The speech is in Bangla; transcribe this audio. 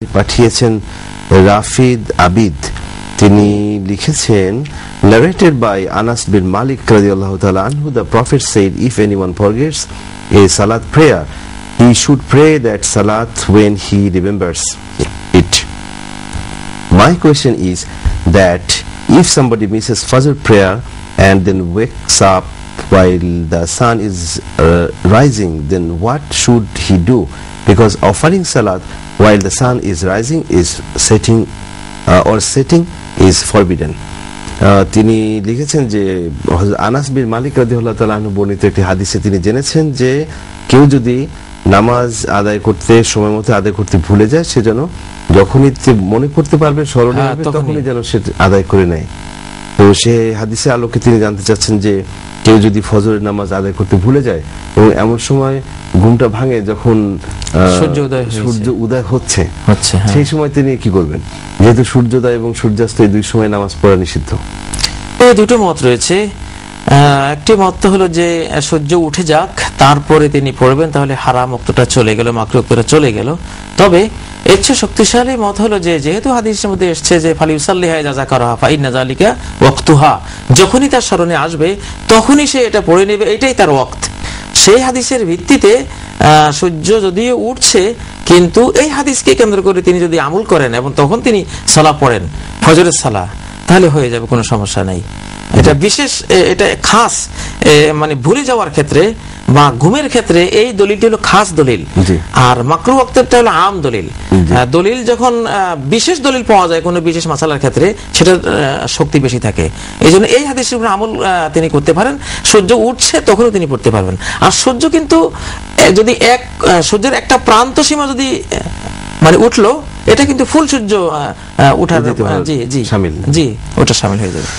পাঠিয়েছেন রাফিদ আবিদ, তিনি লিখেছেন, narrated by Anas bin Malik radiyallahu ta'ala anhu, the Prophet said, if anyone forgets a salat prayer, he should pray that salat when he remembers it. My question is that if somebody misses Fajr prayer and then wakes up while the sun is rising, then what should he do? Because offering salat while the sun is rising is setting is forbidden. তিনি লিখেছেন যে আনাস বিন মালিক রাদিয়াল্লাহু তাআলা আনহু বর্ণিত একটি হাদিসে তিনি জেনেছেন যে কেউ যদি নামাজ আদায় করতে সময় মতো আদায় করতে ভুলে যায়, সে যেন যখনই মনে করতে পারবে, স্মরণে হবে, তখনই যেন সে আদায় করে নেয়। তো সে হাদিসের আলোকে তিনি জানতে চাচ্ছেন যে কেউ যদি ফজরের নামাজ আদায় করতে ভুলে যায় এবং এমন সময় ঘুমটা ভাঙে যখন সূর্য উদয় হচ্ছে, সেই সময় তিনি কি করবেন? যেহেতু সূর্যোদয় এবং সূর্যাস্ত এই দুই সময় নামাজ পড়া নিষিদ্ধ। এই দুটো মত রয়েছে। একটি মত হলো যে সূর্য উঠে যাক তারপরে তিনি পড়বেন, তাহলে হারাম ওয়াক্তটা চলে গেল, মাকরুহ ওয়াক্তটা চলে গেল। তবে এর চেয়ে শক্তিশালী মত হলো যে যেহেতু হাদিসের মধ্যে এসেছে যে ফালিউসাল্লিহা ইযা যাকারাহা ফাইন্না যালিকা ওয়াক্তুহা, যখনই তার স্মরণে আসবে তখনই সে এটা পড়ে নেবে, এটাই তার ওয়াক্ত। সেই হাদিসের ভিত্তিতে সূর্য যদিও উঠছে, কিন্তু এই হাদিসকে কেন্দ্র করে তিনি যদি আমল করেন এবং তখন তিনি সালাহ পড়েন, ফজরের সালাহ, তাহলে হয়ে যাবে, কোনো সমস্যা নাই। এটা বিশেষ, এটা খাস, মানে ভুলে যাওয়ার ক্ষেত্রে বা ঘুমের ক্ষেত্রে এই দলিলটি হলো খাস দলিল, আর মাকরুহ ওয়াক্তটা হলো আম দলিল। দলিল যখন বিশেষ দলিল পাওয়া যায় কোনো বিশেষ মাসালার ক্ষেত্রে, সেটা শক্তি বেশি থাকে। এই জন্য এই হাদিসের উপর আমল তিনি করতে পারেন। সূর্য উঠছে তখনও তিনি পড়তে পারবেন। আর সূর্য কিন্তু যদি সূর্যের একটা প্রান্ত সীমা যদি মানে উঠলো, এটা কিন্তু ফুল সূর্য উঠার, জি ওটা শামিল হয়ে যাবে।